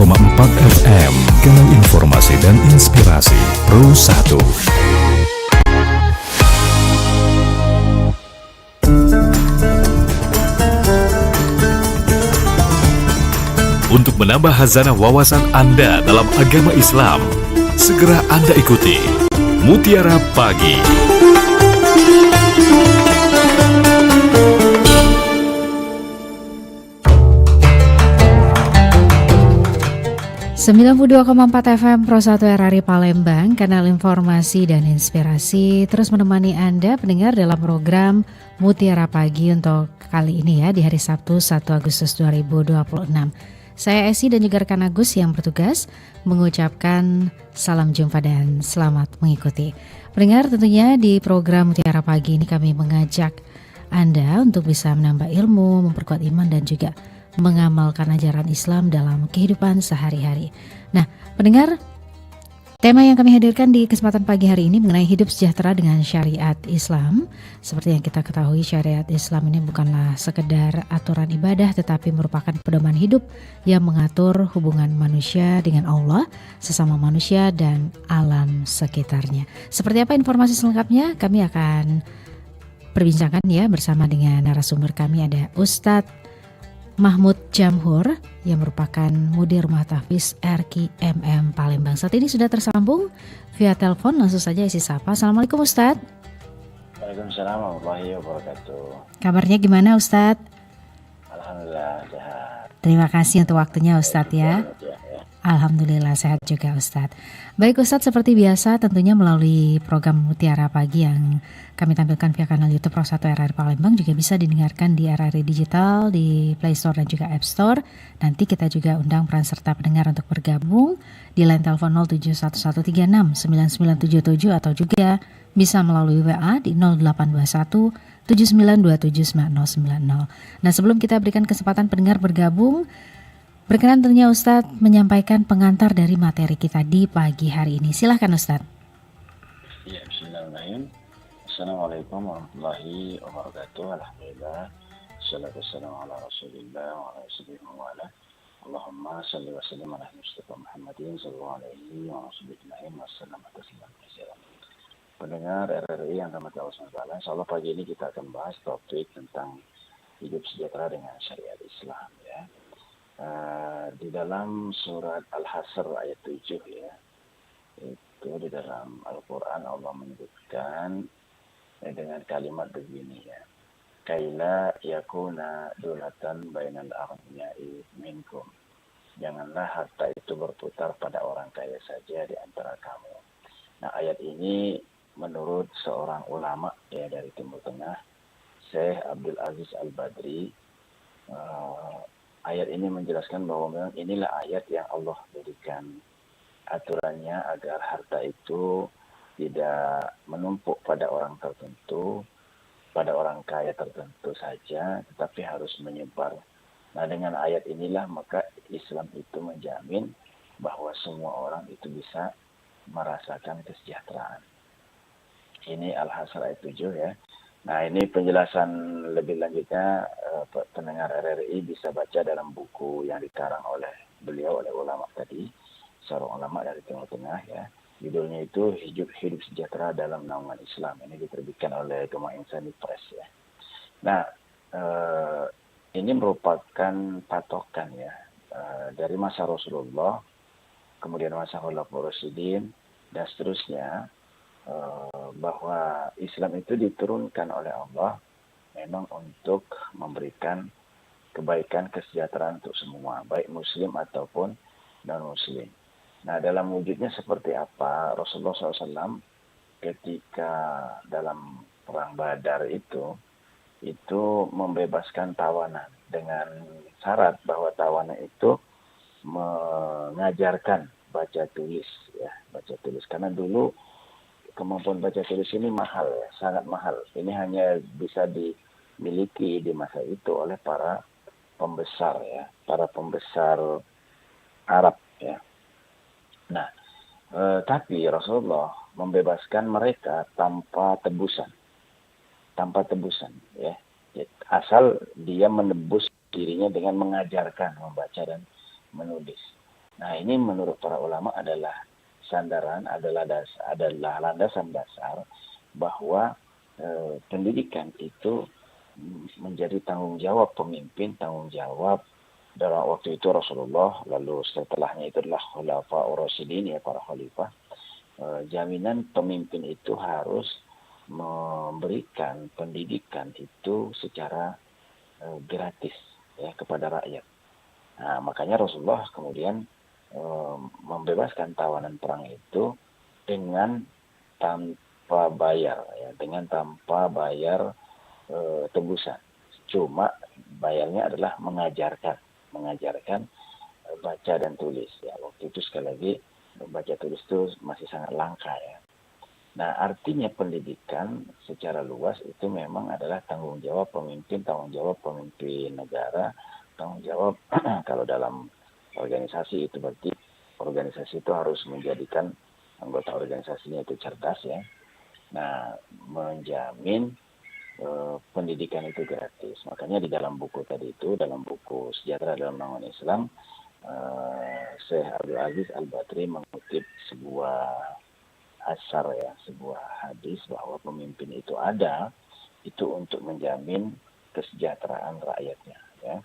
FM, kanal informasi dan inspirasi Pro 1. Untuk menambah hazanah wawasan Anda dalam agama Islam, segera Anda ikuti Mutiara Pagi. (92,4) FM Pro 1 RRI Palembang, kanal informasi dan inspirasi, terus menemani Anda pendengar dalam program Mutiara Pagi untuk kali ini ya, di hari Sabtu 1 Agustus 2026. Saya Esi dan juga rekan Agus yang bertugas mengucapkan salam jumpa dan selamat mengikuti. Pendengar, tentunya di program Mutiara Pagi ini kami mengajak Anda untuk bisa menambah ilmu, memperkuat iman dan juga mengamalkan ajaran Islam dalam kehidupan sehari-hari. Nah, pendengar, tema yang kami hadirkan di kesempatan pagi hari ini mengenai hidup sejahtera dengan syariat Islam. Seperti yang kita ketahui, syariat Islam ini bukanlah sekedar aturan ibadah, tetapi merupakan pedoman hidup yang mengatur hubungan manusia dengan Allah, sesama manusia, dan alam sekitarnya. Seperti apa informasi selengkapnya? Kami akan perbincangkan ya bersama dengan narasumber kami, ada Ustadz Mahmud Jamhur yang merupakan Mudir Rumah Tahfiz RKMM Palembang. Saat ini sudah tersambung via telepon, langsung saja isi sapa. Assalamualaikum Ustadz. Waalaikumsalam warahmatullahi wabarakatuh. Kabarnya gimana Ustadz? Alhamdulillah sehat. Terima kasih untuk waktunya Ustadz ya. Alhamdulillah sehat juga Ustadz. Baik Ustadz, seperti biasa tentunya melalui program Mutiara Pagi yang kami tampilkan via kanal YouTube Pro 1 RRI Palembang juga bisa didengarkan di RRI Digital, di Play Store dan juga App Store. Nanti kita juga undang peran serta pendengar untuk bergabung di line telepon 0711369977 atau juga bisa melalui WA di 0821 79279090. Nah, sebelum kita berikan kesempatan pendengar bergabung, berkenan tentunya Ustadz menyampaikan pengantar dari materi kita di pagi hari ini. Silahkan Ustadz. Ya, bismillahirrahmanirrahim. Assalamualaikum warahmatullahi wabarakatuh. Alhamdulillah. Assalatu wassalamu ala rasulillah wa ala alihi wa ala. Allahumma salli wa sallim ala Mustafa Muhammadin sallallahu alaihi wa sallam wa sallam tasliman katsiran. Pendengar RRI yang rahmati Allah SWT, insyaallah pagi ini kita akan bahas topik tentang hidup sejahtera dengan syariat Islam ya. Di dalam surat Al-Hasr ayat 7 ya, itu di dalam Al-Quran Allah menyebutkan dengan kalimat begini ya, kaila yakuna dulatan bainal aghniyai minkum, janganlah harta itu berputar pada orang kaya saja di antara kamu. Nah, ayat ini menurut seorang ulama ya dari Timur Tengah, Syekh Abdul Aziz Al-Badri, ayat ini menjelaskan bahwa memang inilah ayat yang Allah berikan aturannya agar harta itu tidak menumpuk pada orang tertentu, pada orang kaya tertentu saja, tetapi harus menyebar. Nah, dengan ayat inilah maka Islam itu menjamin bahwa semua orang itu bisa merasakan kesejahteraan. Ini Al-Hasr ayat 7 ya. Nah, ini penjelasan lebih lanjutnya pendengar RRI bisa baca dalam buku yang dikarang oleh beliau, oleh ulama tadi, seorang ulama dari Timur Tengah ya. Judulnya itu Hidup Sejahtera dalam Naungan Islam. Ini diterbitkan oleh Gema Insani Press ya. Nah, ini merupakan patokan ya dari masa Rasulullah, kemudian masa Khulafaur Rasyidin dan seterusnya, bahwa Islam itu diturunkan oleh Allah memang untuk memberikan kebaikan, kesejahteraan untuk semua, baik muslim ataupun non-muslim. Nah, dalam wujudnya seperti apa? Rasulullah SAW ketika dalam perang Badar itu membebaskan tawanan dengan syarat bahwa tawanan itu mengajarkan baca tulis ya, baca tulis. Karena dulu kemampuan baca tulis ini mahal ya, sangat mahal. Ini hanya bisa dimiliki di masa itu oleh para pembesar ya, para pembesar Arab ya. Nah, tapi Rasulullah membebaskan mereka tanpa tebusan ya. Asal dia menebus dirinya dengan mengajarkan membaca dan menulis. Nah, ini menurut para ulama adalah adalah landasan dasar bahwa pendidikan itu menjadi tanggung jawab pemimpin, tanggung jawab dalam waktu itu Rasulullah, lalu setelahnya itu adalah Khulafaur Rasyidin, ya, para khalifah. Jaminan pemimpin itu harus memberikan pendidikan itu secara gratis, ya, kepada rakyat. Nah, makanya Rasulullah kemudian membebaskan tawanan perang itu dengan tanpa bayar, ya, dengan tanpa bayar tebusan. Cuma bayarnya adalah mengajarkan baca dan tulis, ya. Waktu itu sekali lagi baca tulis itu masih sangat langka, ya. Nah, artinya pendidikan secara luas itu memang adalah tanggung jawab pemimpin negara, tanggung jawab kalau dalam organisasi itu berarti organisasi itu harus menjadikan anggota organisasinya itu cerdas, ya. Nah, menjamin pendidikan itu gratis. Makanya di dalam buku tadi itu, dalam buku Sejahtera dalam Naungan Islam, Syekh Abdul Aziz Al-Badri mengutip sebuah asar, ya, sebuah hadis bahwa pemimpin itu ada itu untuk menjamin kesejahteraan rakyatnya, ya.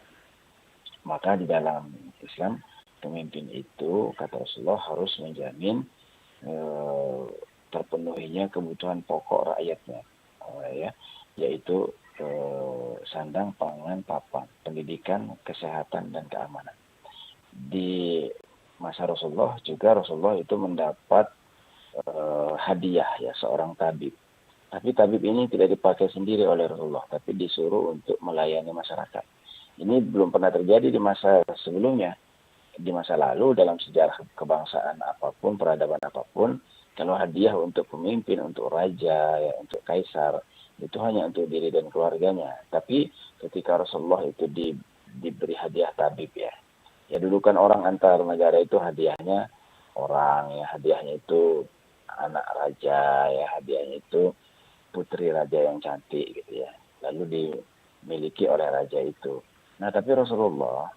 Maka di dalam Islam pemimpin itu, kata Rasulullah, harus menjamin terpenuhinya kebutuhan pokok rakyatnya, ya, yaitu sandang, pangan, papan, pendidikan, kesehatan, dan keamanan. Di masa Rasulullah juga Rasulullah itu mendapat hadiah, ya, seorang tabib. Tapi tabib ini tidak dipakai sendiri oleh Rasulullah, tapi disuruh untuk melayani masyarakat. Ini belum pernah terjadi di masa sebelumnya. Di masa lalu dalam sejarah kebangsaan apapun, peradaban apapun, kalau hadiah untuk pemimpin, untuk raja, ya, untuk kaisar, itu hanya untuk diri dan keluarganya. Tapi ketika Rasulullah itu diberi hadiah tabib, ya. Ya, dulu kan orang antar negara itu hadiahnya orang, ya, hadiahnya itu anak raja, ya, hadiahnya itu putri raja yang cantik, gitu, ya. Lalu dimiliki oleh raja itu. Nah, tapi Rasulullah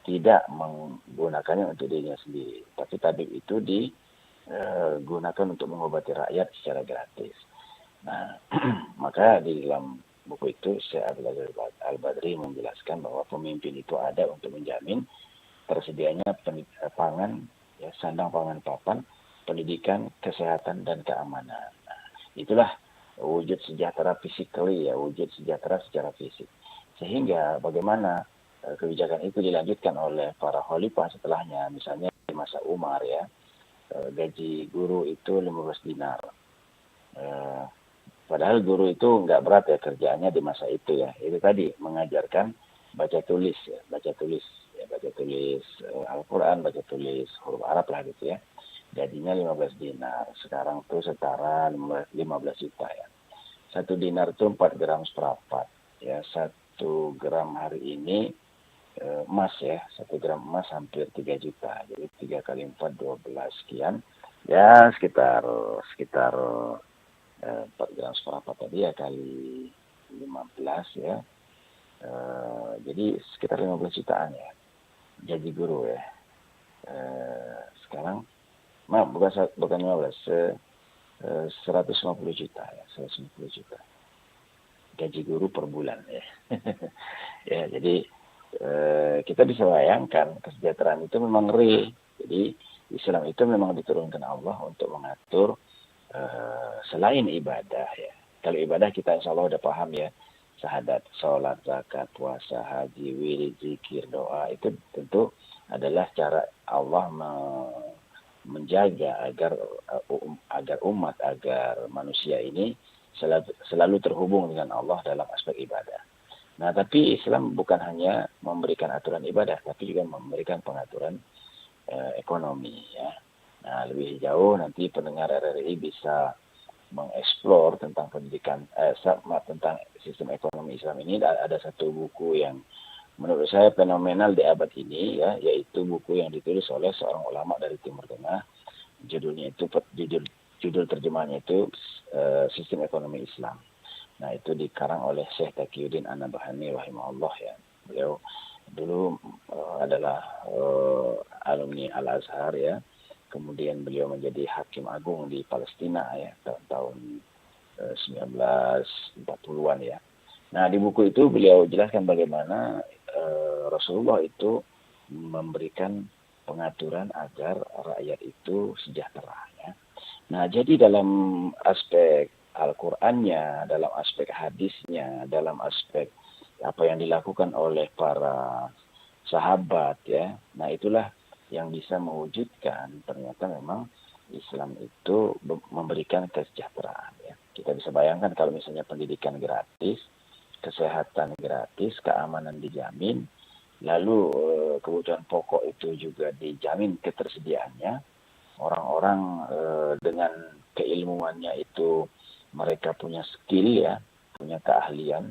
tidak menggunakannya untuk dirinya sendiri. Tapi tabib itu digunakan untuk mengobati rakyat secara gratis. Nah, maka di dalam buku itu Syekh Abdul Aziz Al-Badri menjelaskan bahwa pemimpin itu ada untuk menjamin tersedianya pangan, ya, sandang, pangan, papan, pendidikan, kesehatan, dan keamanan. Nah, itulah wujud sejahtera physically, ya, wujud sejahtera secara fisik. Sehingga bagaimana kebijakan itu dilanjutkan oleh para khalifah setelahnya, misalnya di masa Umar, ya, gaji guru itu 15 dinar. Padahal guru itu nggak berat, ya, kerjaannya di masa itu, ya. Itu tadi mengajarkan baca tulis, ya, baca tulis Al-Quran, baca tulis huruf Arab lah, gitu, ya. Gajinya 15 dinar. Sekarang tuh setara 15 juta, ya. 1 dinar itu 4 gram seperempat, ya. 1 gram hari ini emas, ya, 1 gram emas hampir 3 juta. Jadi 3 kali 4, 12 sekian. Ya, sekitar 4 gram seperempat tadi, ya, kali 15, ya. Jadi sekitar 15 jutaan, ya, gaji guru, ya. Sekarang, bukan 15, 150 juta, ya, 150 juta. Gaji guru per bulan, ya. Ya, jadi kita bisa bayangkan kesejahteraan itu memang real. Jadi Islam itu memang diturunkan Allah untuk mengatur selain ibadah, ya. Kalau ibadah kita insya Allah udah paham, ya, syahadat, sholat, zakat, puasa, haji, wirid, zikir, doa, itu tentu adalah cara Allah menjaga agar umat, agar manusia ini selalu terhubung dengan Allah dalam aspek ibadah. Nah, tapi Islam bukan hanya memberikan aturan ibadah, tapi juga memberikan pengaturan ekonomi, ya. Nah, lebih jauh nanti pendengar RRI bisa mengeksplor tentang pendidikan, tentang sistem ekonomi Islam ini. Ada satu buku yang menurut saya fenomenal di abad ini, ya, yaitu buku yang ditulis oleh seorang ulama dari Timur Tengah. Judulnya itu, judul terjemahnya itu Sistem Ekonomi Islam. Nah, itu dikarang oleh Syekh Taqiyuddin An-Nabhani rahimahullah, ya. Beliau Dulu adalah alumni Al-Azhar ya. Kemudian beliau menjadi hakim agung di Palestina ya tahun 1940-an ya. Nah, di buku itu beliau jelaskan bagaimana Rasulullah itu memberikan pengaturan agar rakyat itu sejahtera ya. Nah, jadi dalam aspek Al-Qur'annya, dalam aspek hadisnya, dalam aspek apa yang dilakukan oleh para sahabat ya. Nah, itulah yang bisa mewujudkan ternyata memang Islam itu memberikan kesejahteraan ya. Kita bisa bayangkan kalau misalnya pendidikan gratis, kesehatan gratis, keamanan dijamin, lalu kebutuhan pokok itu juga dijamin ketersediaannya, orang-orang dengan keilmuannya itu mereka punya skill ya, punya keahlian,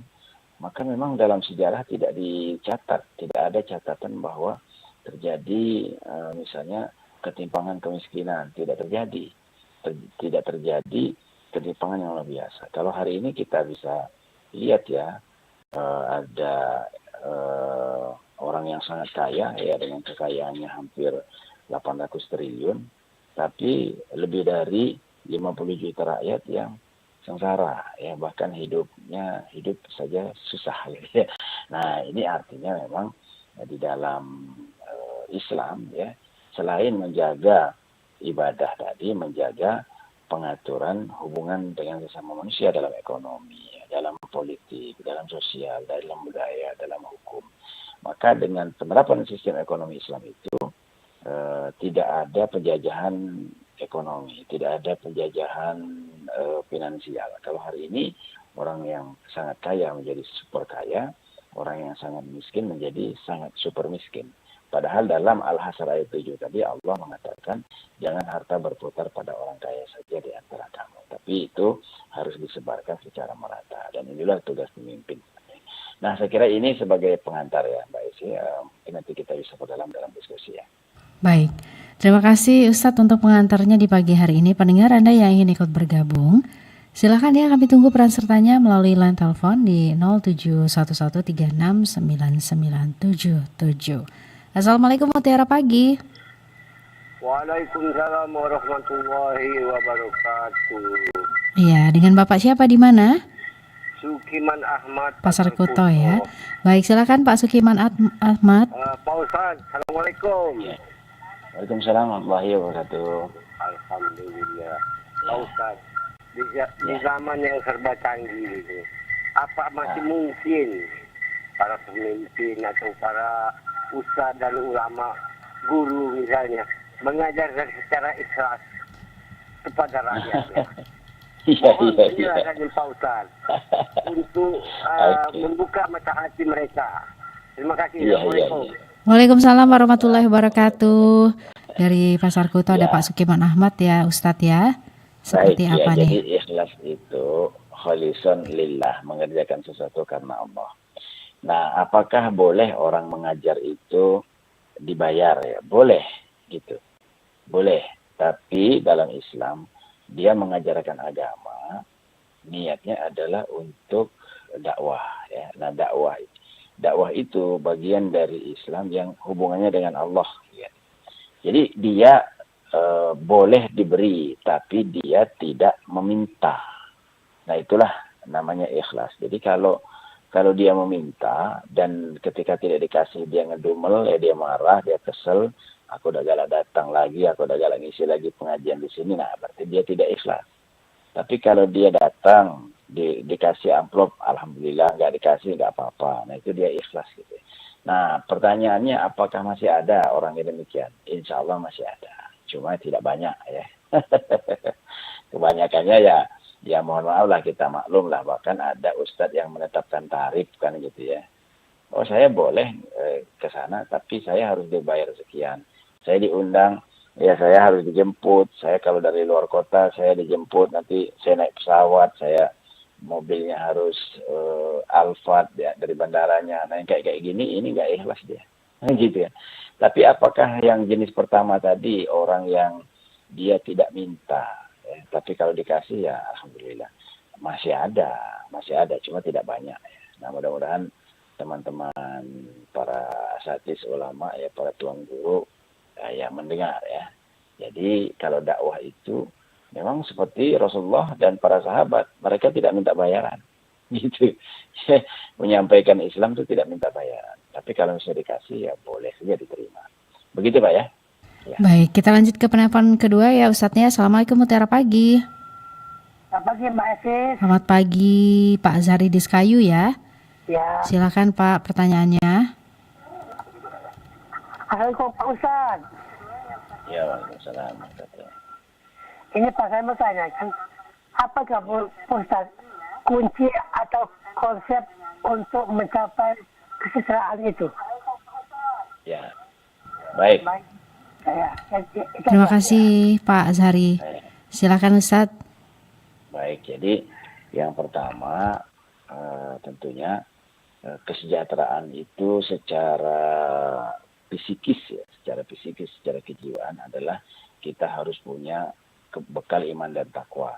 maka memang dalam sejarah tidak dicatat, tidak ada catatan bahwa terjadi misalnya ketimpangan kemiskinan, tidak terjadi. Tidak terjadi ketimpangan yang luar biasa. Kalau hari ini kita bisa lihat ya, ada orang yang sangat kaya ya dengan kekayaannya hampir 800 triliun, tapi lebih dari 50 juta rakyat yang sengsara ya, bahkan hidup saja susah gitu ya. Nah, ini artinya memang di dalam Islam ya, selain menjaga ibadah tadi, menjaga pengaturan hubungan dengan sesama manusia dalam ekonomi, dalam politik, dalam sosial, dalam budaya, dalam hukum. Maka dengan penerapan sistem ekonomi Islam itu tidak ada penjajahan ekonomi, tidak ada penjajahan finansial. Kalau hari ini orang yang sangat kaya menjadi super kaya, orang yang sangat miskin menjadi sangat super miskin. Padahal dalam Al-Hasr ayat 7 tadi Allah mengatakan jangan harta berputar pada orang kaya saja di antara kamu. Tapi itu harus disebarkan secara merata. Dan inilah tugas pemimpin. Nah, saya kira ini sebagai pengantar ya Mbak Isi. Mungkin nanti kita bisa perdalam dalam diskusi ya. Baik, terima kasih Ustadz untuk pengantarnya di pagi hari ini. Pendengar Anda yang ingin ikut bergabung, silakan ya, kami tunggu peran sertanya melalui line telepon di 0711369977. Assalamualaikum Mutiara Pagi. Waalaikumsalam warahmatullahi wabarakatuh. Iya, dengan Bapak siapa di mana? Sukiman Ahmad, Pasar Kuto ya. Baik, silakan Pak Sukiman Ahmad. Pak Ustaz, Assalamualaikum. Ya. Waalaikumsalam warahmatullahi wabarakatuh. Alhamdulillah. Pak Ustaz, di zaman yang serba canggih ini, apa masih mungkin para pemimpin atau para ustaz dan ulama, guru misalnya, mengajarkan secara ikhlas kepada rakyat ya? Mohon penjelasan Pak Ustaz untuk membuka mata hati mereka. Terima kasih. Assalamualaikum. Waalaikumsalam warahmatullahi wabarakatuh. Dari Pasar Kuto ada Pak Sukiman Ahmad ya Ustadz ya. Seperti baik, apa nih? Jadi ikhlas itu khalisun lillah, mengerjakan sesuatu karena Allah. Nah, apakah boleh orang mengajar itu dibayar ya? Boleh gitu. Boleh. Tapi dalam Islam dia mengajarkan agama, niatnya adalah untuk dakwah ya. Nah, dakwah itu bagian dari Islam yang hubungannya dengan Allah ya. Jadi dia boleh diberi, tapi dia tidak meminta. Nah, itulah namanya ikhlas. Jadi kalau dia meminta dan ketika tidak dikasih dia ngedumel, ya dia marah, dia kesel, aku udah galak datang lagi, aku udah galak ngisi lagi pengajian di sini, nah berarti dia tidak ikhlas. Tapi kalau dia datang, dikasih amplop, alhamdulillah, nggak dikasih nggak apa-apa, nah itu dia ikhlas gitu. Nah, pertanyaannya apakah masih ada orang yang demikian? Insya Allah masih ada, cuma tidak banyak ya. Kebanyakannya ya mohon maaf lah, kita maklum lah, bahkan ada ustadz yang menetapkan tarif kan gitu ya. Oh, saya boleh ke sana, tapi saya harus dibayar sekian. Saya diundang, ya saya harus dijemput. Saya kalau dari luar kota, saya dijemput, nanti saya naik pesawat, saya mobilnya harus Alphard ya dari bandaranya. Nah, yang kayak gini, ini nggak ikhlas dia. Gitu ya. Tapi apakah yang jenis pertama tadi, orang yang dia tidak minta, ya, tapi kalau dikasih ya alhamdulillah masih ada, cuma tidak banyak ya. Nah, mudah-mudahan teman-teman para asatidz ulama ya, para tuan guru ya mendengar ya. Jadi kalau dakwah itu memang seperti Rasulullah dan para sahabat, mereka tidak minta bayaran. Gitu. Menyampaikan Islam itu tidak minta bayaran. Tapi kalau misalnya dikasih ya boleh saja diterima. Begitu Pak ya. Ya. Baik, kita lanjut ke penelpon kedua ya Ustadznya. Assalamualaikum, Mutiara Pagi. Selamat pagi Mbak Esis. Selamat pagi Pak Zari di Sekayu ya. Ya. Silakan Pak pertanyaannya. Assalamualaikum Pak Ustaz. Ya, waalaikumsalam. Ini Pak saya mau tanyakan, apakah Pak Ustaz kunci atau konsep untuk mencapai kesejahteraan itu? Ya. Baik. Baik. Terima kasih Pak Zari. Silakan Ustadz. Baik, jadi yang pertama tentunya kesejahteraan itu secara psikis ya, secara kejiwaan adalah kita harus punya bekal iman dan takwa.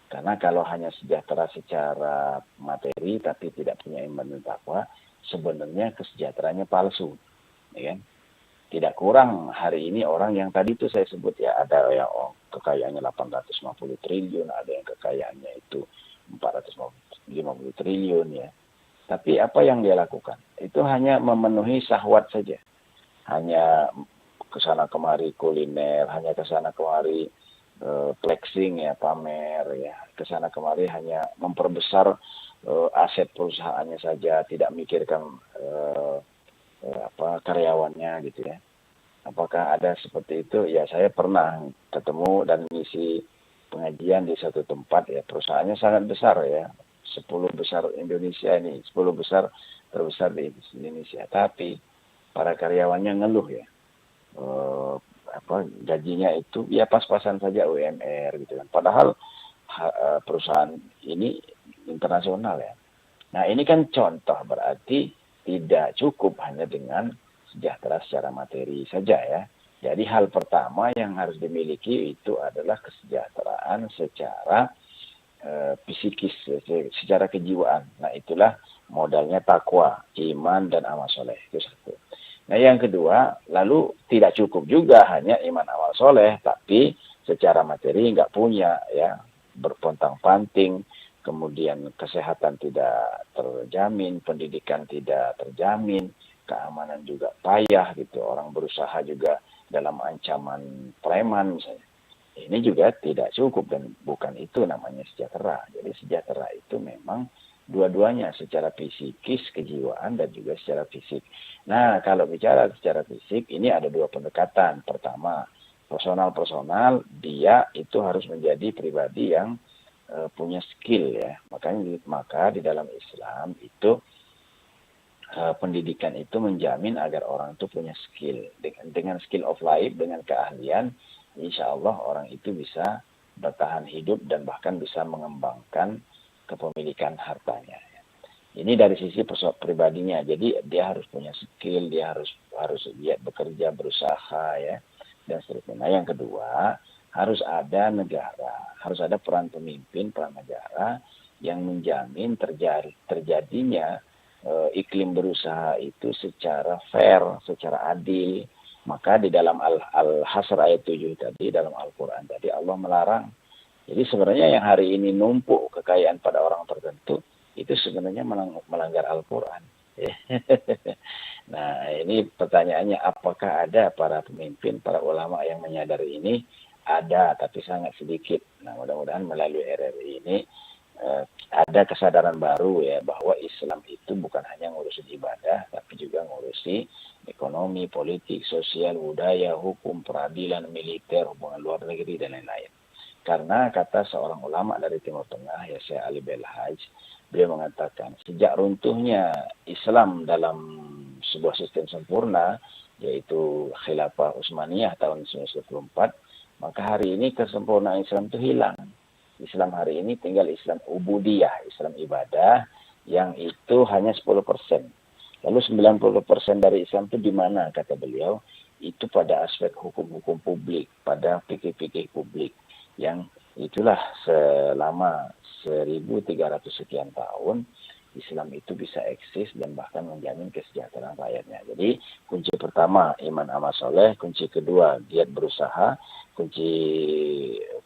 Karena kalau hanya sejahtera secara materi tapi tidak punya iman dan takwa, sebenarnya kesejahteraannya palsu, ya kan? Tidak kurang hari ini orang yang tadi itu saya sebut ya, ada yang kekayaannya 850 triliun, ada yang kekayaannya itu 450 triliun ya. Tapi apa yang dia lakukan? Itu hanya memenuhi syahwat saja. Hanya kesana kemari kuliner, hanya kesana kemari flexing ya, pamer ya. Kesana kemari hanya memperbesar aset perusahaannya saja, tidak mikirkan karyawannya gitu ya. Apakah ada seperti itu? Ya saya pernah ketemu dan ngisi pengajian di satu tempat ya, perusahaannya sangat besar ya, 10 besar Indonesia ini, 10 besar terbesar di Indonesia. Tapi para karyawannya ngeluh ya, gajinya itu ya pas-pasan saja UMR gitu kan. Padahal perusahaan ini internasional ya. Nah ini kan contoh berarti tidak cukup hanya dengan sejahtera secara materi saja ya. Jadi hal pertama yang harus dimiliki itu adalah kesejahteraan secara psikis, secara kejiwaan. Nah itulah modalnya takwa, iman dan amal soleh. Itu satu. Nah yang kedua, lalu tidak cukup juga hanya iman amal soleh, tapi secara materi nggak punya ya, berpontang-panting, kemudian kesehatan tidak terjamin, pendidikan tidak terjamin, keamanan juga payah gitu, orang berusaha juga dalam ancaman preman misalnya. Ini juga tidak cukup dan bukan itu namanya sejahtera. Jadi sejahtera itu memang dua-duanya secara psikis, kejiwaan dan juga secara fisik. Nah kalau bicara secara fisik ini ada dua pendekatan. Pertama, personal, dia itu harus menjadi pribadi yang punya skill ya. Maka di dalam Islam itu pendidikan itu menjamin agar orang itu punya skill. Dengan skill of life, dengan keahlian, insya Allah orang itu bisa bertahan hidup dan bahkan bisa mengembangkan kepemilikan hartanya. Ini dari sisi pribadinya. Jadi dia harus punya skill, dia harus giat bekerja, berusaha ya, dan seterusnya. Nah yang kedua, harus ada negara, harus ada peran pemimpin, peran negara yang menjamin terjadinya iklim berusaha itu secara fair, secara adil. Maka di dalam Al-Hasr ayat 7 tadi, dalam Al-Quran tadi Allah melarang. Jadi sebenarnya yang hari ini numpuk kekayaan pada orang tertentu, itu sebenarnya melanggar Al-Quran. Nah ini pertanyaannya, apakah ada para pemimpin, para ulama yang menyadari ini? Ada, tapi sangat sedikit. Nah mudah-mudahan melalui RRI ini ada kesadaran baru ya, bahwa Islam itu bukan hanya ngurusin ibadah, tapi juga ngurusi ekonomi, politik, sosial, budaya, hukum, peradilan, militer, hubungan luar negeri, dan lain-lain. Karena kata seorang ulama dari Timur Tengah, ya Syekh Ali Belhaj, beliau mengatakan, sejak runtuhnya Islam dalam sebuah sistem sempurna, yaitu Khilafah Utsmaniyah tahun 1994, maka hari ini kesempurnaan Islam itu hilang. Islam hari ini tinggal Islam ubudiyah, Islam ibadah, yang itu hanya 10%. Lalu 90% dari Islam itu di mana, kata beliau? Itu pada aspek hukum-hukum publik, pada fikih-fikih publik. Yang itulah selama 1300 sekian tahun, Islam itu bisa eksis dan bahkan menjamin kesejahteraan rakyatnya. Jadi kunci pertama iman amal soleh, kunci kedua giat berusaha, kunci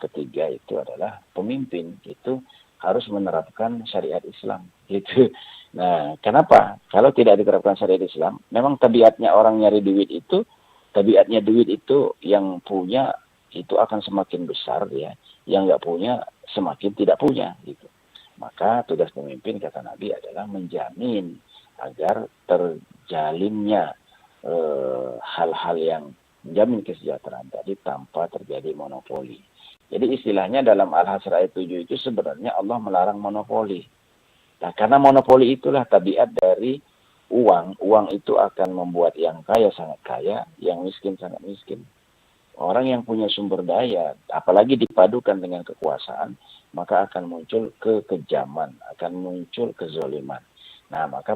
ketiga itu adalah pemimpin itu harus menerapkan syariat Islam gitu. Nah, kenapa? Kalau tidak diterapkan syariat Islam, memang tabiatnya orang nyari duit itu, tabiatnya duit itu yang punya itu akan semakin besar ya, yang nggak punya semakin tidak punya gitu. Maka tugas pemimpin kata Nabi adalah menjamin agar terjalinnya hal-hal yang menjamin kesejahteraan tadi tanpa terjadi monopoli. Jadi istilahnya dalam Al-Hasr ayat 7 itu sebenarnya Allah melarang monopoli. Nah, karena monopoli itulah tabiat dari uang. Uang itu akan membuat yang kaya sangat kaya, yang miskin sangat miskin. Orang yang punya sumber daya, apalagi dipadukan dengan kekuasaan, maka akan muncul kekejaman, akan muncul kezoliman. Nah, maka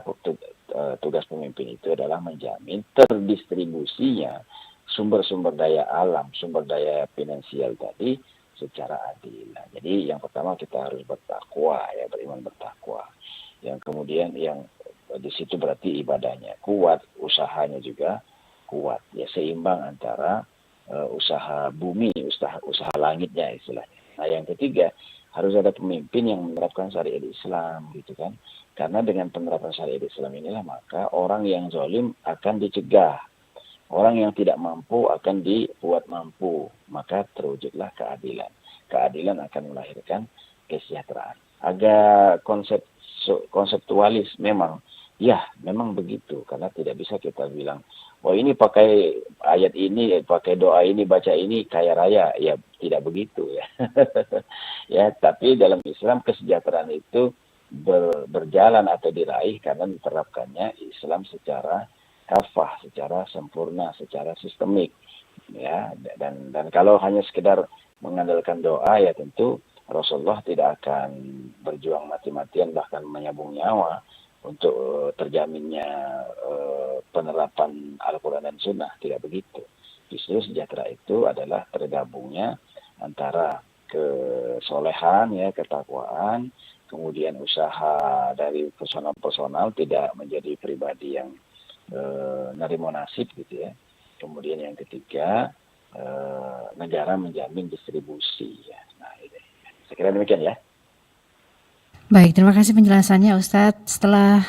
tugas pemimpin itu adalah menjamin terdistribusinya sumber-sumber daya alam, sumber daya finansial tadi secara adil. Nah, jadi yang pertama kita harus bertakwa, ya, beriman bertakwa. Yang kemudian yang di situ berarti ibadahnya kuat, usahanya juga kuat, ya, seimbang antara usaha bumi, usaha langitnya istilahnya. Nah, yang ketiga harus ada pemimpin yang menerapkan syariat Islam gitu kan. Karena dengan penerapan syariat Islam inilah maka orang yang zalim akan dicegah. Orang yang tidak mampu akan dibuat mampu. Maka terwujudlah keadilan. Keadilan akan melahirkan kesejahteraan. Agak konseptualis memang. Ya, memang begitu. Karena tidak bisa kita bilang, oh ini pakai ayat ini, pakai doa ini, baca ini, kaya raya. Ya, tidak begitu ya. Ya, tapi dalam Islam kesejahteraan itu berjalan atau diraih karena diterapkannya Islam secara kafah, secara sempurna, secara sistemik. Ya, dan kalau hanya sekedar mengandalkan doa, ya tentu Rasulullah tidak akan berjuang mati-matian bahkan menyambung nyawa untuk terjaminnya penerapan Al-Quran dan Sunnah. Tidak begitu. Justru sejahtera itu adalah tergabungnya antara kesolehan, ya, ketakwaan, kemudian usaha dari personal tidak menjadi pribadi yang nerimo nasib gitu ya. Kemudian yang ketiga, negara menjamin distribusi ya. Nah, ini. Saya kira demikian ya. Baik, terima kasih penjelasannya Ustadz. Setelah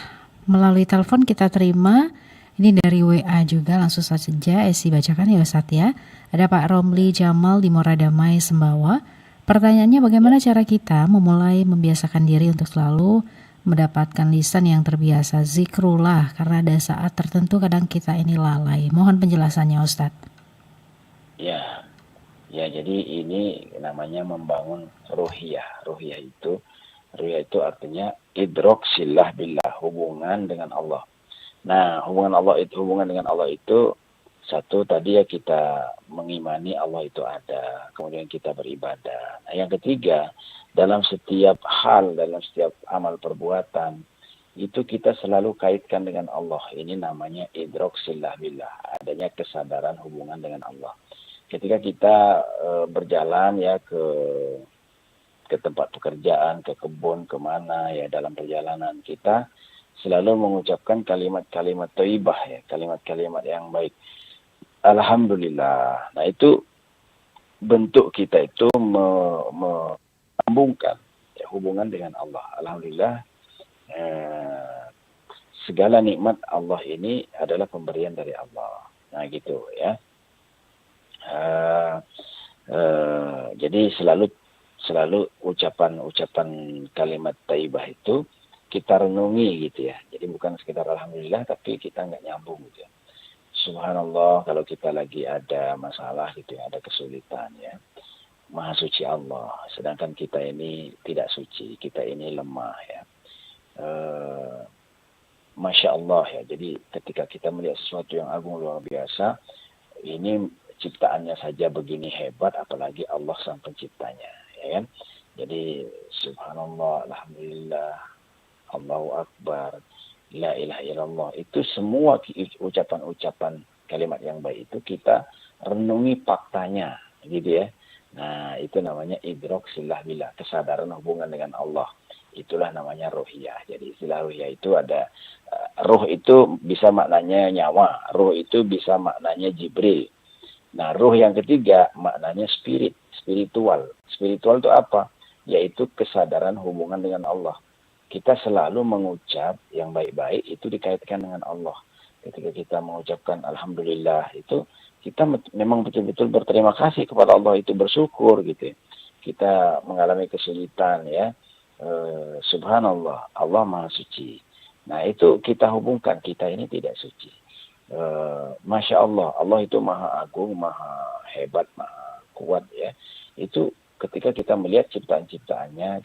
melalui telepon kita terima, ini dari WA juga, langsung saja Esi bacakan ya Ustadz ya. Ada Pak Romli Jamal di Moradamai, Sembawa. Pertanyaannya, bagaimana cara kita memulai membiasakan diri untuk selalu mendapatkan lisan yang terbiasa zikrullah, karena ada saat tertentu kadang kita ini lalai. Mohon penjelasannya Ustadz. Ya, jadi ini namanya membangun ruhiyah. Ruhiyah itu artinya idrok silah billah, hubungan dengan Allah. Nah, hubungan dengan Allah itu satu tadi ya, kita mengimani Allah itu ada, kemudian kita beribadah. Nah, yang ketiga, dalam setiap hal, dalam setiap amal perbuatan itu kita selalu kaitkan dengan Allah. Ini namanya idrok silah billah, adanya kesadaran hubungan dengan Allah. Ketika kita berjalan ya ke tempat pekerjaan, ke kebun, kemana ya, dalam perjalanan kita selalu mengucapkan kalimat-kalimat thayyibah ya, kalimat-kalimat yang baik. Alhamdulillah. Nah, itu bentuk kita itu menyambungkan ya, hubungan dengan Allah. Alhamdulillah, segala nikmat Allah ini adalah pemberian dari Allah. Nah, gitu ya. Jadi selalu ucapan kalimat thayyibah itu kita renungi gitu ya. Jadi bukan sekedar alhamdulillah tapi kita nggak nyambung gitu ya. Subhanallah kalau kita lagi ada masalah gitu ya, ada kesulitan ya. Maha suci Allah, sedangkan kita ini tidak suci, kita ini lemah ya. Masya Allah ya. Jadi ketika kita melihat sesuatu yang agung luar biasa, ini ciptaannya saja begini hebat, apalagi Allah sang penciptanya. Ya kan? Jadi subhanallah, alhamdulillah, Allahu akbar, la ilaha illallah, itu semua ucapan-ucapan kalimat yang baik itu kita renungi faktanya gitu ya. Nah, itu namanya idrok silah billah, kesadaran hubungan dengan Allah. Itulah namanya ruhiyah. Jadi istilah ruhiyah itu ada ruh itu bisa maknanya nyawa, ruh itu bisa maknanya Jibril. Nah, ruh yang ketiga maknanya spiritual. Spiritual itu apa? Yaitu kesadaran hubungan dengan Allah. Kita selalu mengucap yang baik-baik itu dikaitkan dengan Allah. Ketika kita mengucapkan Alhamdulillah itu, kita memang betul-betul berterima kasih kepada Allah, itu bersyukur gitu. Kita mengalami kesulitan ya. Subhanallah, Allah Maha Suci. Nah, itu kita hubungkan, kita ini tidak suci. Masya Allah, Allah itu Maha Agung, Maha Hebat, Maha Kuat ya. Itu ketika kita melihat ciptaan-ciptaannya,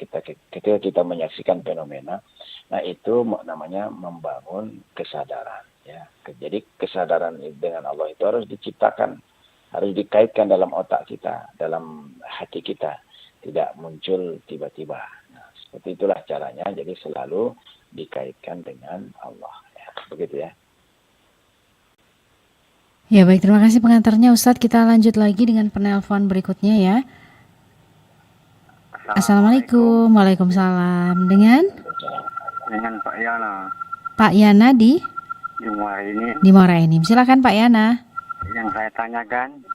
ketika kita menyaksikan fenomena, nah itu namanya membangun kesadaran ya. Jadi kesadaran dengan Allah itu harus diciptakan, harus dikaitkan dalam otak kita, dalam hati kita, tidak muncul tiba-tiba. Nah, seperti itulah caranya, jadi selalu dikaitkan dengan Allah ya. Begitu ya. Ya baik, terima kasih pengantarnya Ustadz. Kita lanjut lagi dengan penelpon berikutnya ya. Assalamualaikum. Waalaikumsalam. Dengan Pak Yana. Pak Yana di Jumlah ini Muara Enim. Silakan Pak Yana. yang saya tanyakan,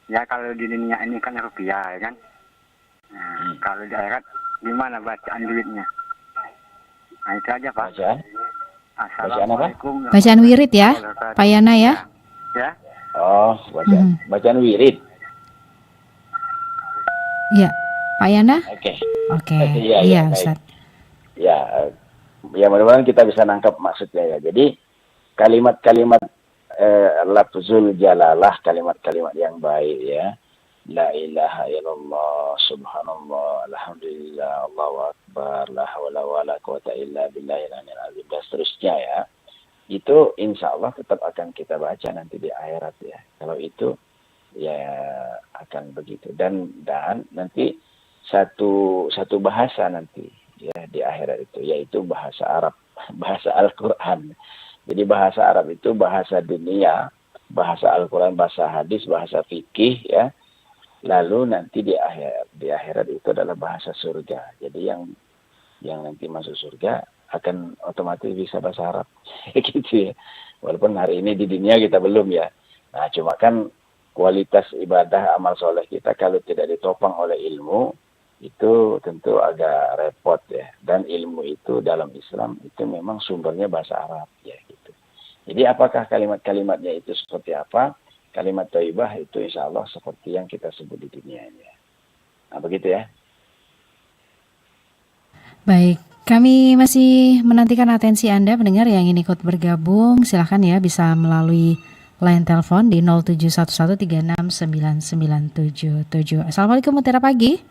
ya kalau di dunia ini kan rupiah ya kan. Nah, kalau di akhirat gimana bacaan duitnya? Nah itu aja Pak. Bacaan? Assalamualaikum. Bacaan wirid ya, Pak Yana ya. Ya. Oh, bacaan wirid. Iya, Pak Yana. Oke. Iya Ustaz. Ya, mudah-mudahan kita bisa nangkap maksudnya ya. Jadi kalimat-kalimat lafzul jalalah, kalimat-kalimat yang baik ya. La ilaha illallah, subhanallah, alhamdulillah, Allahu akbar, la haula wala quwata illa billahil aliyil azim, dan seterusnya ya. Itu insya Allah tetap akan kita baca nanti di akhirat ya. Kalau itu ya akan begitu, dan nanti satu bahasa nanti ya di akhirat itu, yaitu bahasa Arab, bahasa Al-Qur'an. Jadi bahasa Arab itu bahasa dunia, bahasa Al-Qur'an, bahasa hadis, bahasa fikih ya. Lalu nanti di akhirat itu adalah bahasa surga. Jadi yang nanti masuk surga akan otomatis bisa bahasa Arab. Gitu ya. Walaupun hari ini di dunia kita belum ya. Nah, cuma kan kualitas ibadah amal soleh kita kalau tidak ditopang oleh ilmu, itu tentu agak repot ya. Dan ilmu itu dalam Islam itu memang sumbernya bahasa Arab ya gitu. Jadi apakah kalimat-kalimatnya itu seperti apa? Kalimat thayyibah itu insya Allah seperti yang kita sebut di dunia ini. Nah begitu ya. Baik, kami masih menantikan atensi Anda pendengar yang ingin ikut bergabung. Silahkan ya, bisa melalui line telepon di 0711369977. Assalamualaikum, Mutiara Pagi.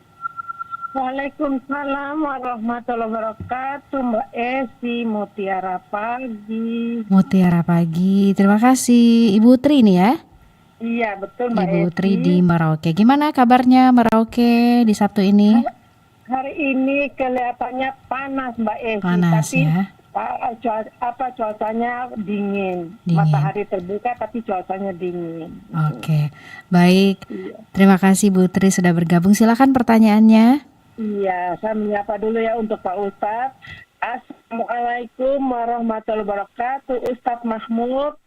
Waalaikumsalam warahmatullahi wabarakatuh. Mbak Esi, Mutiara Pagi. Mutiara Pagi, terima kasih. Ibu Tri ini ya? Iya betul Mbak Ibu Esi. Tri di Merauke. Gimana kabarnya Merauke di Sabtu ini? Hari ini kelihatannya panas Mbak Esi. Panas tapi ya. Cuacanya dingin. Dingin. Matahari terbuka tapi cuacanya dingin. Oke, baik. Iya. Terima kasih Bu Tri sudah bergabung. Silakan pertanyaannya. Iya, saya menyapa dulu ya untuk Pak Ustadz. Assalamualaikum warahmatullahi wabarakatuh. Ustadz Mahmud.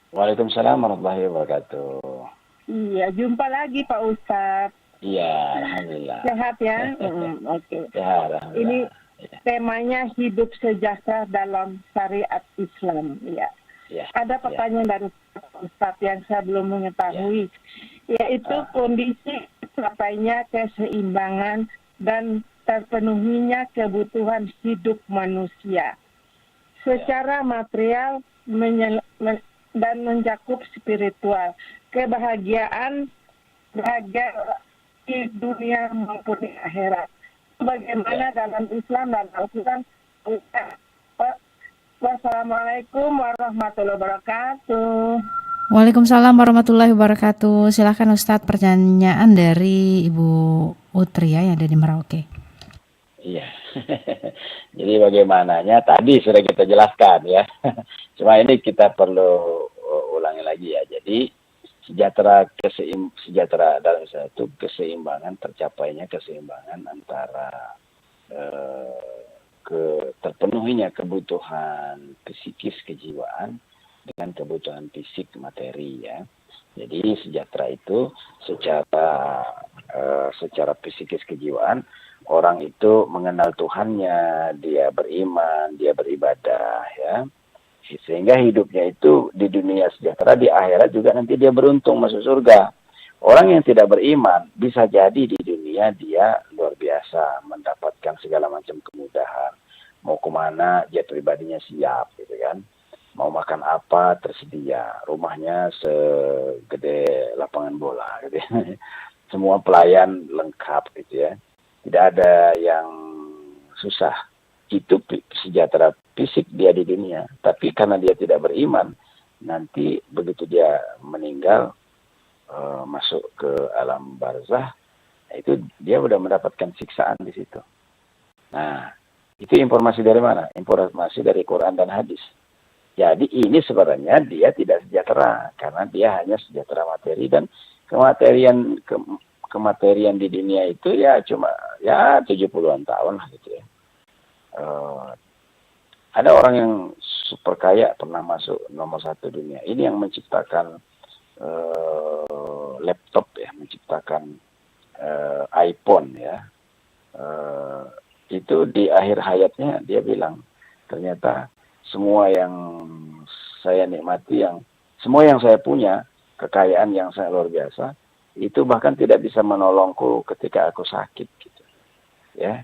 Waalaikumsalam warahmatullahi wabarakatuh. Iya, jumpa lagi Pak Ustadz. Iya, alhamdulillah. Sehat ya? Oke. Sehat, alhamdulillah. Ini temanya hidup sejahtera dalam syariat Islam. Ya. Ada pertanyaan dari Pak Ustadz yang saya belum mengetahui, yaitu kondisi tercapainya keseimbangan dan terpenuhinya kebutuhan hidup manusia secara material dan mencakup spiritual, kebahagiaan di dunia maupun di akhirat. Bagaimana dalam Islam dan Al-Quran? Wassalamualaikum warahmatullahi wabarakatuh. Waalaikumsalam warahmatullahi wabarakatuh. Silakan Ustadz, pertanyaan dari Ibu Utri ya yang ada di Merauke. Iya. Jadi bagaimananya tadi sudah kita jelaskan ya. Cuma ini kita perlu ulangi lagi ya. Jadi sejahtera dalam Islam itu keseimbangan, tercapainya keseimbangan antara terpenuhinya kebutuhan psikis kejiwaan dengan kebutuhan fisik materi ya. Jadi sejahtera itu secara psikis kejiwaan orang itu mengenal Tuhannya, dia beriman, dia beribadah ya. Sehingga hidupnya itu di dunia sejahtera, di akhirat juga nanti dia beruntung masuk surga. Orang yang tidak beriman bisa jadi di dunia dia luar biasa mendapatkan segala macam kemudahan. Mau kemana jet pribadinya siap gitu kan. Mau makan apa tersedia. Rumahnya segede lapangan bola gitu ya. Semua pelayan lengkap gitu ya. Tidak ada yang susah. Itu sejahtera fisik dia di dunia. Tapi karena dia tidak beriman, nanti begitu dia meninggal, masuk ke alam barzah, itu dia sudah mendapatkan siksaan di situ. Nah, itu informasi dari mana? Informasi dari Quran dan hadis. Jadi ini sebenarnya dia tidak sejahtera, karena dia hanya sejahtera materi, dan kematerian di dunia itu ya cuma ya 70-an tahun lah gitu ya. Ada orang yang super kaya pernah masuk nomor 1 dunia. Ini yang menciptakan laptop ya, menciptakan iPhone ya. Itu di akhir hayatnya dia bilang, ternyata semua yang saya nikmati, semua yang saya punya, kekayaan yang saya luar biasa, itu bahkan tidak bisa menolongku ketika aku sakit gitu. Ya.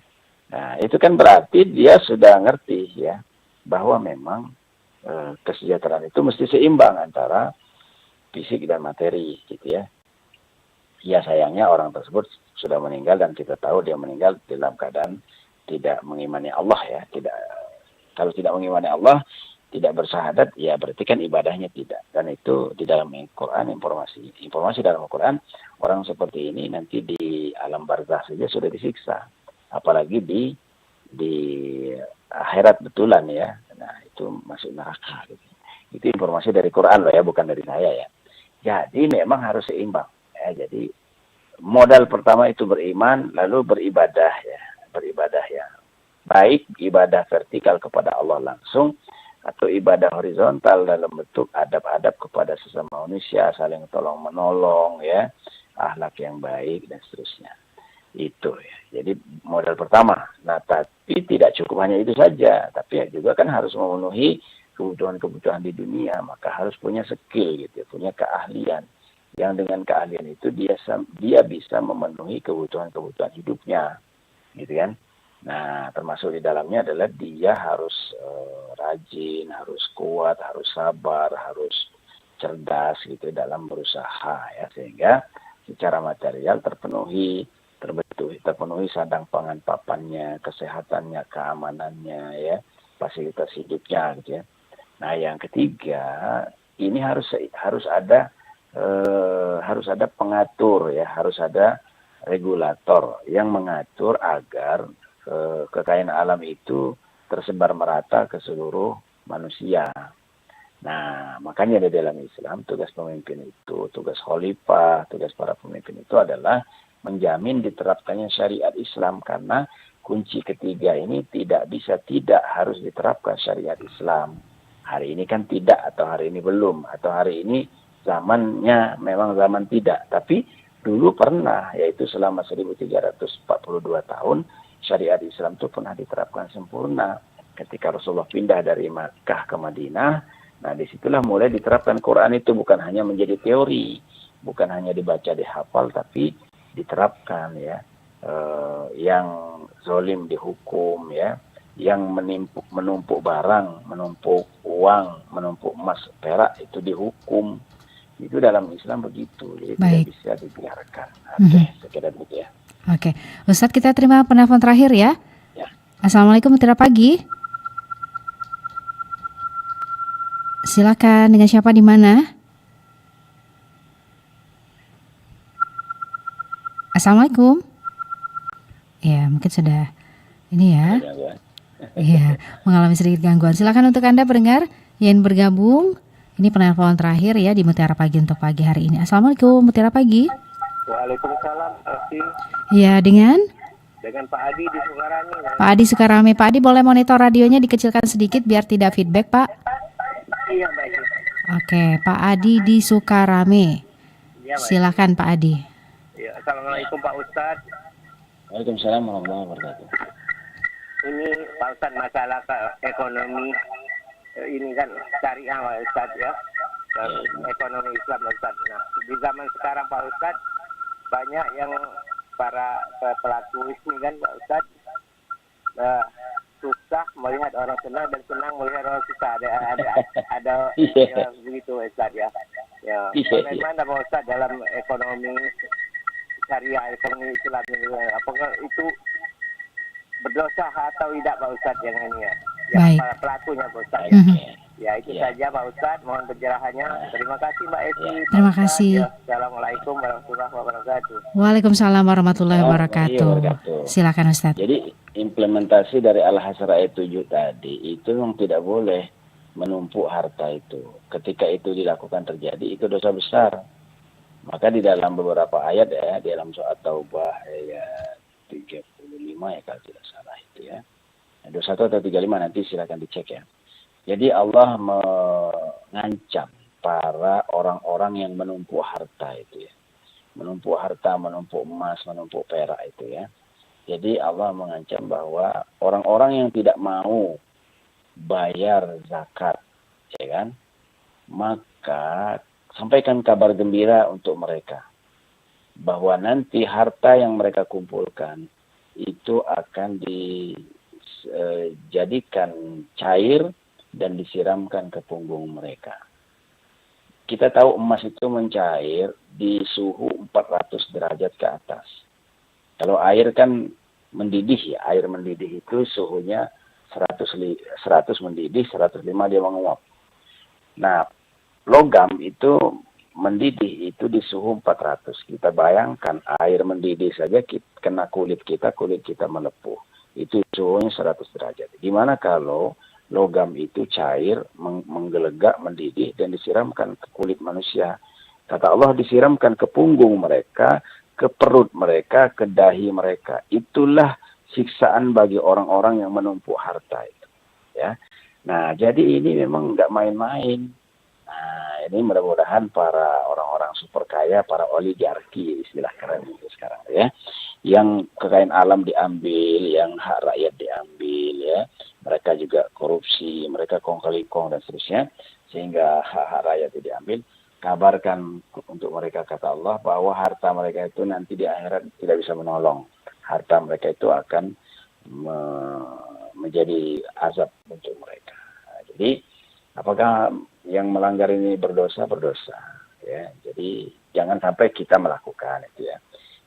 Nah, itu kan berarti dia sudah ngerti ya bahwa memang kesejahteraan itu mesti seimbang antara fisik dan materi gitu ya. Ya sayangnya orang tersebut sudah meninggal dan kita tahu dia meninggal dalam keadaan tidak mengimani Allah ya. Kalau tidak mengimani Allah, tidak bersyahadat, ya berarti kan ibadahnya tidak. Dan itu di dalam Al-Quran, informasi dalam Al-Quran, orang seperti ini nanti di alam barzah saja sudah disiksa. Apalagi di akhirat betulan ya. Nah, itu masuk neraka gitu. Itu informasi dari Quran loh ya, bukan dari saya ya. Jadi memang harus seimbang ya. Jadi modal pertama itu beriman, lalu beribadah ya. Baik ibadah vertikal kepada Allah langsung, atau ibadah horizontal dalam bentuk adab-adab kepada sesama manusia, saling tolong menolong ya, akhlak yang baik dan seterusnya. Itu ya. Jadi modal pertama. Nah, tapi tidak cukup hanya itu saja, tapi juga kan harus memenuhi kebutuhan-kebutuhan di dunia, maka harus punya skill gitu, punya keahlian. Yang dengan keahlian itu dia bisa memenuhi kebutuhan-kebutuhan hidupnya. Gitu kan? Nah, termasuk di dalamnya adalah dia harus rajin, harus kuat, harus sabar, harus cerdas gitu dalam berusaha ya, sehingga secara material terpenuhi sadang pangan papannya, kesehatannya, keamanannya ya, fasilitas hidupnya gitu ya. Nah, yang ketiga, ini harus ada pengatur ya, harus ada regulator yang mengatur agar kekayaan alam itu tersebar merata ke seluruh manusia. Nah, makanya di dalam Islam tugas pemimpin itu, tugas khalifah, tugas para pemimpin itu adalah menjamin diterapkannya syariat Islam, karena kunci ketiga ini tidak harus diterapkan syariat Islam. Hari ini kan tidak, atau hari ini belum, atau hari ini zamannya memang zaman tidak, tapi dulu pernah, yaitu selama 1342 tahun syariat Islam itu pernah diterapkan sempurna. Ketika Rasulullah pindah dari Makkah ke Madinah, nah disitulah mulai diterapkan Quran itu, bukan hanya menjadi teori, bukan hanya dibaca dihafal, tapi diterapkan ya. Yang zalim dihukum ya, yang menumpuk barang, menumpuk uang, menumpuk emas perak itu dihukum. Itu dalam Islam begitu, jadi tidak bisa dibiarkan. Oke, sekedar begitu ya. Oke, Ustadz, kita terima penelpon terakhir ya. Ya. Assalamualaikum, Mutiara Pagi. Silakan, dengan siapa, di mana? Assalamualaikum. Ya, mungkin sudah ini ya. Iya, mengalami sedikit gangguan. Silakan untuk Anda pendengar yang bergabung. Ini penelpon terakhir ya di Mutiara Pagi untuk pagi hari ini. Assalamualaikum, Mutiara Pagi. Waalaikumsalam. Ya, dengan dengan Pak Adi di Sukarami. Pak Adi Sukarame. Pak Adi boleh monitor radionya dikecilkan sedikit biar tidak feedback, Pak. Iya, baik. Oke, Pak Adi di Sukarame. Iya, baik. Silakan Pak Adi. Ya, Assalamualaikum Pak Ustadz. Waalaikumsalam warahmatullahi wabarakatuh. Ini Pak Ustadz masalah ekonomi ini kan syariah Pak Ustadz ya. Ekonomi Islam Pak Ustadz. Nah, di zaman sekarang Pak Ustadz banyak yang para pelaku ini kan Pak Ustadz susah melihat orang senang dan senang melihat orang susah. Ada ya, begitu Ustadz ya. Ya, bagaimana Pak Ustadz dalam ekonomi syariah, ekonomi Islam ini? Apakah itu berdosa atau tidak Pak Ustadz yang ini ya? Yang Baik. para pelakunya Pak Ustadz. Ya itu saja Pak Ustadz, mohon pencerahannya. Terima kasih Mbak Esi. Terima kasih. Ya, Assalamualaikum warahmatullahi wabarakatuh. Waalaikumsalam warahmatullahi wabarakatuh. Silakan Ustadz. Jadi implementasi dari Al-Hasr ayat 7 tadi itu memang tidak boleh menumpuk harta itu. Ketika itu dilakukan terjadi, itu dosa besar. Maka di dalam beberapa ayat ya, di dalam surat Taubah ayat 35 ya kalau tidak salah itu ya. 21 atau 35 nanti silakan dicek ya. Jadi Allah mengancam para orang-orang yang menumpuk harta itu ya. Menumpuk harta, menumpuk emas, menumpuk perak itu ya. Jadi Allah mengancam bahwa orang-orang yang tidak mau bayar zakat, ya kan? Maka sampaikan kabar gembira untuk mereka bahwa nanti harta yang mereka kumpulkan itu akan dijadikan cair dan disiramkan ke punggung mereka. Kita tahu emas itu mencair di suhu 400 derajat ke atas. Kalau air kan mendidih ya, air mendidih itu suhunya 100 mendidih, 105 dia menguap. Nah, logam itu mendidih itu di suhu 400. Kita bayangkan air mendidih saja kena kulit kita melepuh. Itu suhunya 100 derajat. Gimana kalau logam itu cair, menggelegak, mendidih dan disiramkan ke kulit manusia? Kata Allah disiramkan ke punggung mereka, ke perut mereka, ke dahi mereka. Itulah siksaan bagi orang-orang yang menumpuk harta itu. Ya. Nah, jadi ini memang nggak main-main. Nah, ini mudah-mudahan para orang-orang super kaya, para oligarki, istilah keren itu sekarang ya, yang kekayaan alam diambil, yang hak rakyat diambil ya, mereka juga korupsi, mereka kong-kali-kong dan seterusnya, sehingga hak-hak rakyat itu diambil. Kabarkan untuk mereka kata Allah bahwa harta mereka itu nanti di akhirat tidak bisa menolong. Harta mereka itu akan menjadi azab untuk mereka. Nah, jadi apakah yang melanggar ini berdosa ya. Jadi jangan sampai kita melakukan itu ya.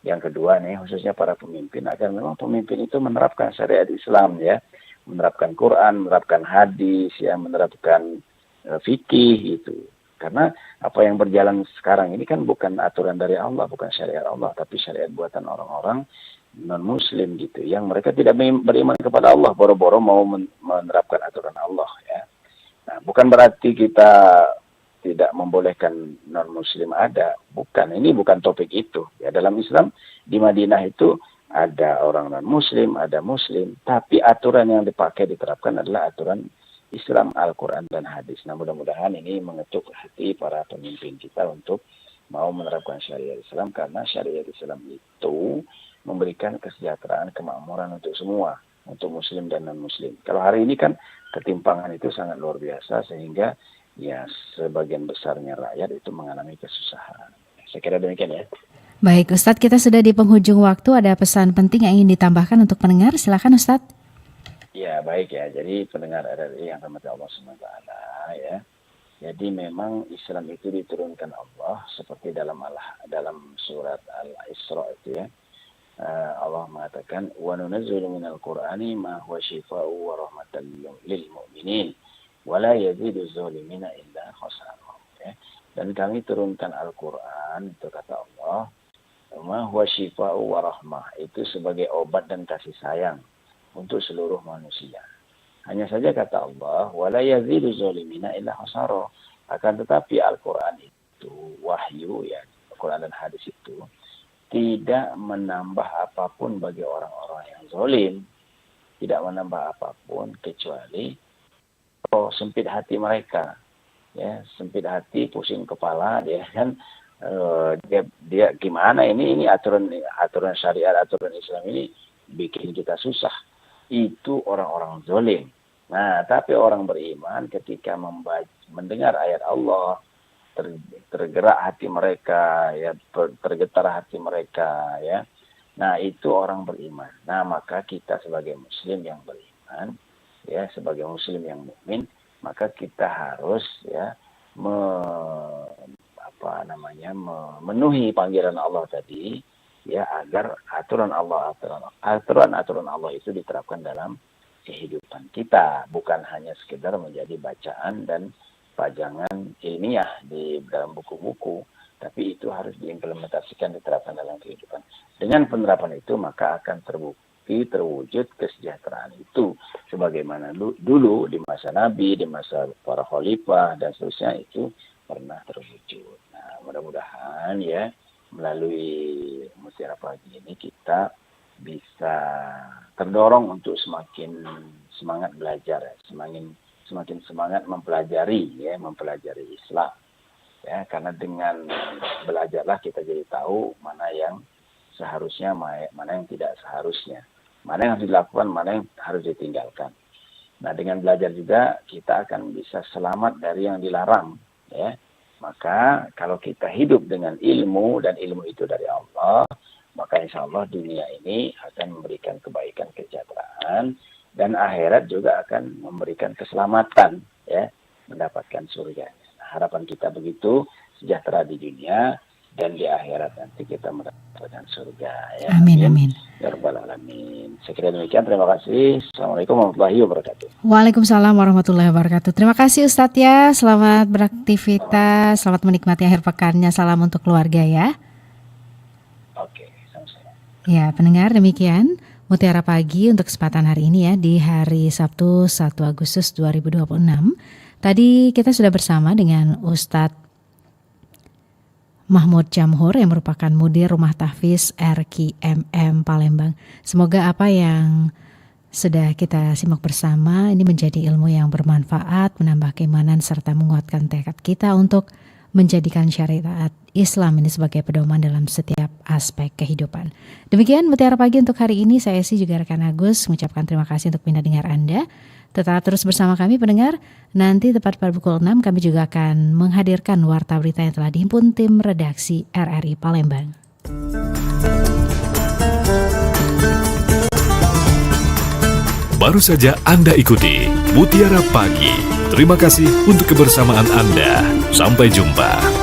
Yang kedua nih khususnya para pemimpin, agar memang pemimpin itu menerapkan syariat Islam ya, menerapkan Quran, menerapkan hadis ya, menerapkan fikih itu. Karena apa yang berjalan sekarang ini kan bukan aturan dari Allah, bukan syariat Allah, tapi syariat buatan orang-orang non-muslim gitu, yang mereka tidak beriman kepada Allah, boro-boro mau menerapkan aturan Allah ya. Nah, bukan berarti kita tidak membolehkan non-muslim ada, bukan, ini bukan topik itu. Ya, dalam Islam di Madinah itu ada orang non-muslim, ada muslim, tapi aturan yang dipakai diterapkan adalah aturan Islam, Al-Quran dan hadis. Nah, mudah-mudahan ini mengetuk hati para pemimpin kita untuk mau menerapkan syariat Islam, karena syariat Islam itu memberikan kesejahteraan, kemakmuran untuk semua, untuk muslim dan non-muslim. Kalau hari ini kan ketimpangan itu sangat luar biasa, sehingga ya sebagian besarnya rakyat itu mengalami kesusahan. Saya kira demikian ya. Baik Ustadz, kita sudah di penghujung waktu, ada pesan penting yang ingin ditambahkan untuk pendengar, silakan Ustadz. Ya baik ya, jadi pendengar RRI yang rahmati Allah SWT ya. Jadi memang Islam itu diturunkan Allah seperti dalam surat Al-Isra itu ya. Allah mengatakan wa nunazzilu minal Qur'ani ma huwa shifaa'u wa rahmatan lil mu'minin wa la yazidu zalimina illa khasara. Ya. Dan kami turunkan Al-Qur'an itu kata Allah, ma huwa shifaa'u wa rahmah, itu sebagai obat dan kasih sayang untuk seluruh manusia. Hanya saja kata Allah, wala yazidu zalimina illa khasara. Akan tetapi Al-Quran itu wahyu ya, Al-Quran dan hadis itu tidak menambah apapun bagi orang-orang yang zalim, tidak menambah apapun kecuali sempit hati mereka, ya, sempit hati, pusing kepala, dia kan dia gimana ini aturan syariat, aturan Islam ini bikin kita susah. Itu orang-orang zalim. Nah, tapi orang beriman ketika mendengar ayat Allah, tergerak hati mereka, ya, tergetar hati mereka, ya. Nah, itu orang beriman. Nah, maka kita sebagai muslim yang beriman, ya, sebagai muslim yang mukmin, maka kita harus, ya, memenuhi panggilan Allah tadi, ya, agar aturan Allah itu diterapkan dalam kehidupan kita, bukan hanya sekedar menjadi bacaan dan pajangan ilmiah di dalam buku-buku, tapi itu harus diimplementasikan, diterapkan dalam kehidupan. Dengan penerapan itu maka akan terbukti, terwujud kesejahteraan itu, sebagaimana dulu di masa Nabi, di masa para khalifah dan seterusnya itu pernah terwujud. Nah, mudah-mudahan, ya, melalui Mutiara Pagi ini kita bisa terdorong untuk semakin semangat belajar, semakin semangat mempelajari Islam, ya, karena dengan belajarlah kita jadi tahu mana yang seharusnya, mana yang tidak seharusnya, mana yang harus dilakukan, mana yang harus ditinggalkan. Nah, dengan belajar juga kita akan bisa selamat dari yang dilarang, ya. Maka kalau kita hidup dengan ilmu, dan ilmu itu dari Allah, maka insya Allah dunia ini akan memberikan kebaikan, kesejahteraan, dan akhirat juga akan memberikan keselamatan, ya, mendapatkan surga. Nah, harapan kita begitu, sejahtera di dunia dan di akhirat nanti kita mendapatkan surga, ya. Amin, amin. Ya Rabbal Alamin. Sekira demikian, terima kasih. Assalamualaikum warahmatullahi wabarakatuh. Waalaikumsalam warahmatullahi wabarakatuh. Terima kasih Ustadz, ya. Selamat beraktivitas, selamat menikmati akhir pekannya. Salam untuk keluarga, ya. Oke, sama-sama. Ya, pendengar, demikian Mutiara Pagi untuk kesempatan hari ini, ya, di hari Sabtu 1 Agustus 2026. Tadi kita sudah bersama dengan Ustadz Mahmud Jamhur yang merupakan Mudir Rumah Tahfiz RKMM Palembang. Semoga apa yang sudah kita simak bersama ini menjadi ilmu yang bermanfaat, menambah keimanan serta menguatkan tekad kita untuk menjadikan syariat Islam ini sebagai pedoman dalam setiap aspek kehidupan. Demikian Mutiara Pagi untuk hari ini. Saya Esi juga rekan Agus mengucapkan terima kasih untuk minat dengar Anda. Tetap terus bersama kami pendengar. Nanti tepat pada pukul 6 kami juga akan menghadirkan warta berita yang telah dihimpun tim redaksi RRI Palembang. Baru saja Anda ikuti Mutiara Pagi. Terima kasih untuk kebersamaan Anda. Sampai jumpa.